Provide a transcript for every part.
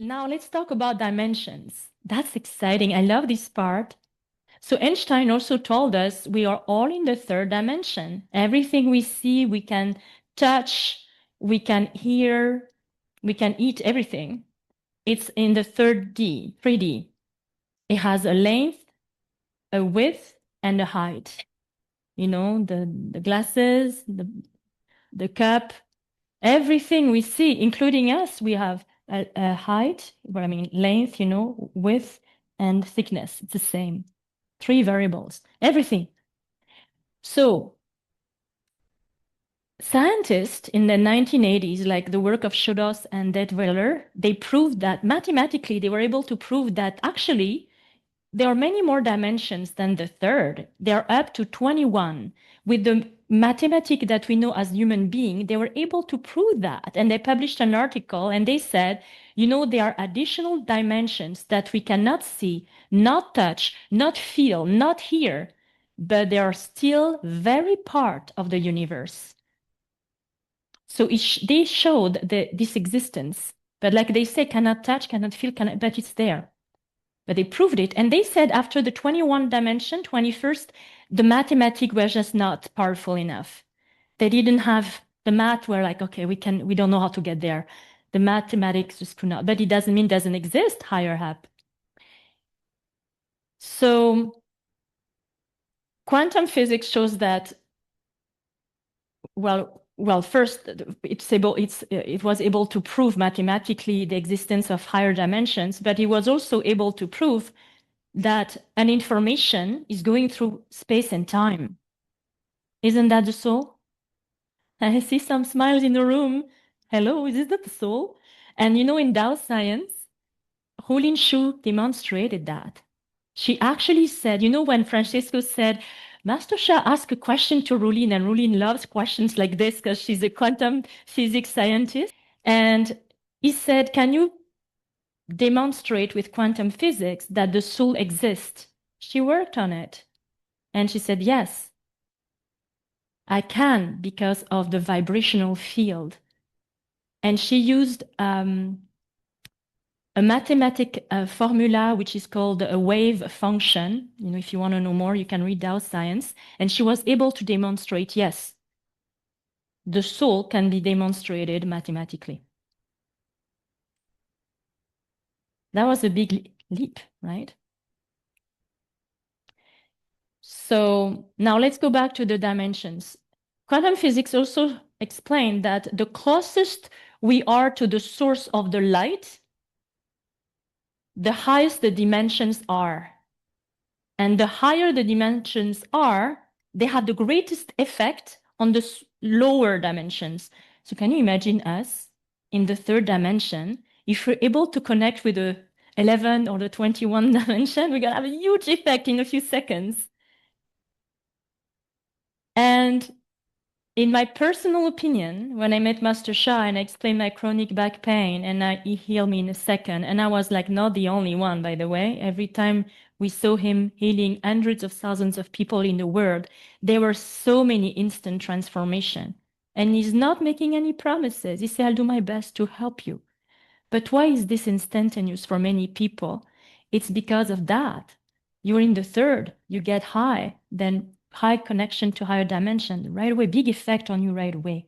Now let's talk about dimensions. That's exciting. I love this part. So Einstein also told us we are all in the third dimension. Everything we see, we can touch, we can hear, we can eat everything. It's in the third D, 3D. It has a length, a width, and a height. You know, the glasses, the cup, everything we see, including us, we have a height, well, I mean, length, you know, width, and thickness. It's the same. 3 variables, everything. So scientists in the 1980s, like the work of Schodos and Detweiler, they proved that mathematically they were able to prove that actually there are many more dimensions than the third. They're up to 21. With the mathematics that we know as human beings, they were able to prove that. And they published an article and they said, you know, there are additional dimensions that we cannot see, not touch, not feel, not hear, but they are still very part of the universe. So they showed this existence, but like they say, cannot touch, cannot feel, but it's there. But they proved it. And they said after the 21 dimension, 21st, the mathematics were just not powerful enough. They didn't have the math were like, okay, we don't know how to get there. The mathematics just could not, but it doesn't mean it doesn't exist higher up. So quantum physics shows that, first, it was able to prove mathematically the existence of higher dimensions, but it was also able to prove that an information is going through space and time. Isn't that the soul? I see some smiles in the room. Hello, is that the soul? And you know, in Tao science, Hulin Shu demonstrated that. She actually said, you know, when Francesco said, Master Sha asked a question to Rulin, and Rulin loves questions like this because she's a quantum physics scientist. And he said, can you demonstrate with quantum physics that the soul exists? She worked on it. And she said, yes, I can because of the vibrational field. And she used a mathematic formula which is called a wave function. You know, if you want to know more, you can read Tao Science. And she was able to demonstrate, yes, the soul can be demonstrated mathematically. That was a big leap, right? So now let's go back to the dimensions. Quantum physics also explained that the closest we are to the source of the light, the highest the dimensions are. And the higher the dimensions are, they have the greatest effect on the lower dimensions. So can you imagine us in the third dimension? If we're able to connect with the 11 or the 21 dimension, we're going to have a huge effect in a few seconds. And in my personal opinion, when I met Master Sha and I explained my chronic back pain and he healed me in a second, and I was like not the only one, by the way. Every time we saw him healing hundreds of thousands of people in the world, there were so many instant transformation. And he's not making any promises. He said, I'll do my best to help you. But why is this instantaneous for many people? It's because of that. You're in the third, you get high, then high connection to higher dimension right away, big effect on you right away.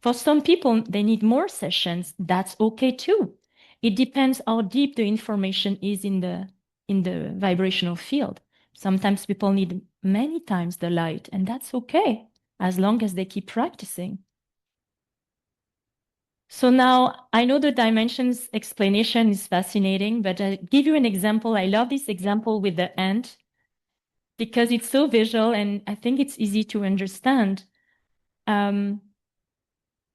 For some people, they need more sessions. That's okay too. It depends how deep the information is in the vibrational field. Sometimes people need many times the light, and that's okay as long as they keep practicing. So now I know the dimensions explanation is fascinating, but I'll give you an example. I love this example with the ant because it's so visual and I think it's easy to understand. I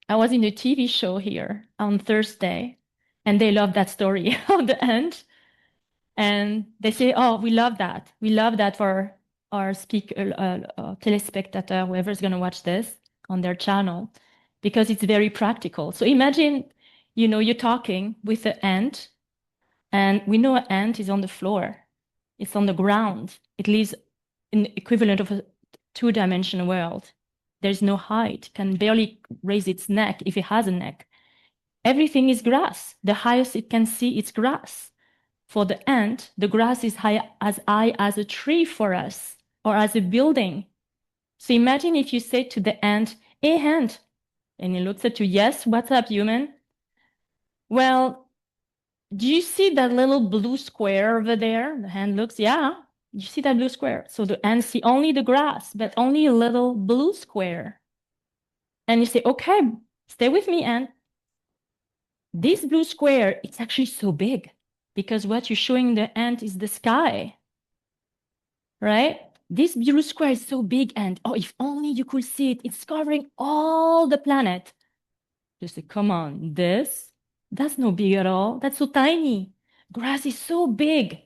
was in a TV show here on Thursday and they love that story of the ant. And they say, oh, we love that. We love that for our telespectator, whoever's going to watch this on their channel, because it's very practical. So imagine, you know, you're talking with an ant, and we know an ant is on the floor. It's on the ground. It lives in the equivalent of a two-dimensional world. There's no height, can barely raise its neck if it has a neck. Everything is grass. The highest it can see is grass. For the ant, the grass is high as a tree for us or as a building. So imagine if you say to the ant, "Hey, ant," and he looks at you, "Yes, what's up, human?" Well, do you see that little blue square over there? The ant looks, "Yeah." You see that blue square? So the ant see only the grass, but only a little blue square. And you say, "Okay, stay with me, ant. This blue square, it's actually so big because what you're showing the ant is the sky, right? This blue square is so big, and oh, if only you could see it, it's covering all the planet." You say, "Come on, that's no big at all. That's so tiny. Grass is so big.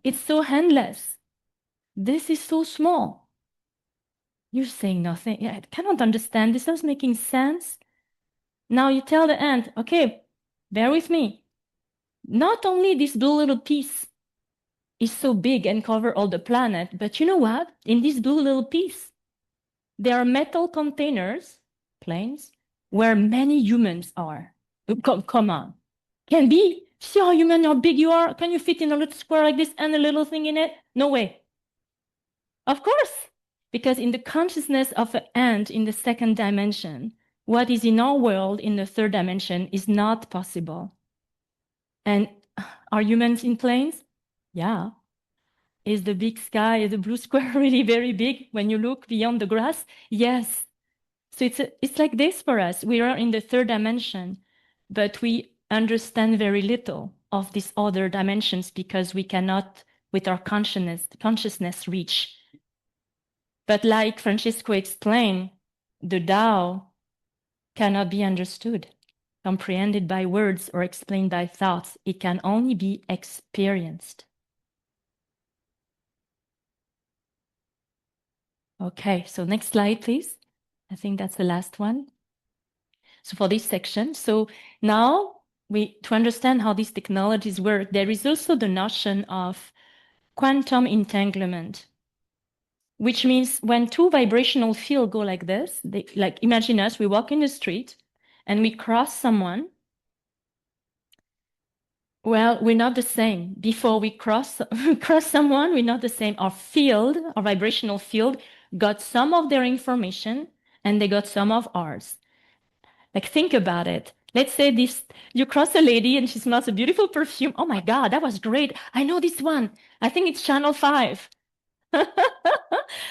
It's so endless. This is so small." You're saying nothing. Yeah, I cannot understand. This is making sense. Now you tell the ant, "Okay, bear with me. Not only this blue little piece is so big and cover all the planet, but you know what? In this blue little piece, there are metal containers, planes, where many humans are." Come on. Can be. See how human how big you are? Can you fit in a little square like this and a little thing in it? No way. Of course. Because in the consciousness of an ant in the second dimension, what is in our world in the third dimension is not possible. And are humans in planes? Yeah. Is the big sky, is the blue square really very big when you look beyond the grass? Yes. So it's like this for us. We are in the third dimension, but we understand very little of these other dimensions because we cannot, with our consciousness reach. But like Francisco explained, the Tao cannot be understood, comprehended by words, or explained by thoughts. It can only be experienced. Okay, so next slide, please. I think that's the last one. So for this section, so now to understand how these technologies work, there is also the notion of quantum entanglement, which means when two vibrational fields go like this, like imagine us, we walk in the street and we cross someone. Well, we're not the same. Before we cross someone, we're not the same. Our field, our vibrational field, got some of their information and they got some of ours. Like, think about it. Let's say you cross a lady and she smells a beautiful perfume. Oh my God, that was great. I know this one. I think it's Channel 5.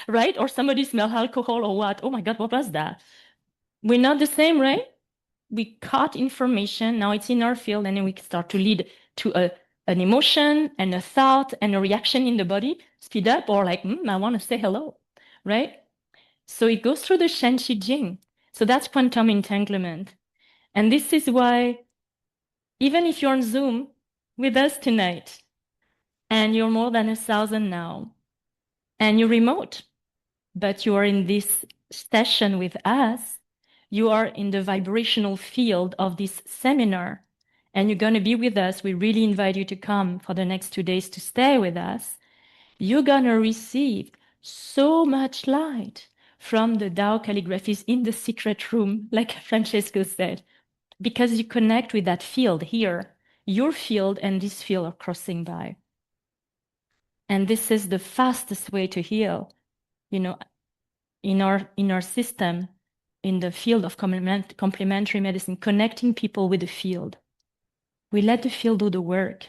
Right? Or somebody smell alcohol or what? Oh my God, what was that? We're not the same, right? We caught information. Now it's in our field, and then we start to lead to an emotion and a thought and a reaction in the body, speed up, or like, I want to say hello, right? So it goes through the Shen Qi Jing. So that's quantum entanglement. And this is why, even if you're on Zoom with us tonight, and you're more than 1,000 now, and you're remote, but you are in this session with us, you are in the vibrational field of this seminar, and you're going to be with us. We really invite you to come for the next 2 days to stay with us. You're going to receive so much light from the Tao calligraphies in the secret room, like Francesco said, because you connect with that field here. Your field and this field are crossing by. And this is the fastest way to heal. You know, in our system, in the field of complementary medicine, connecting people with the field. We let the field do the work.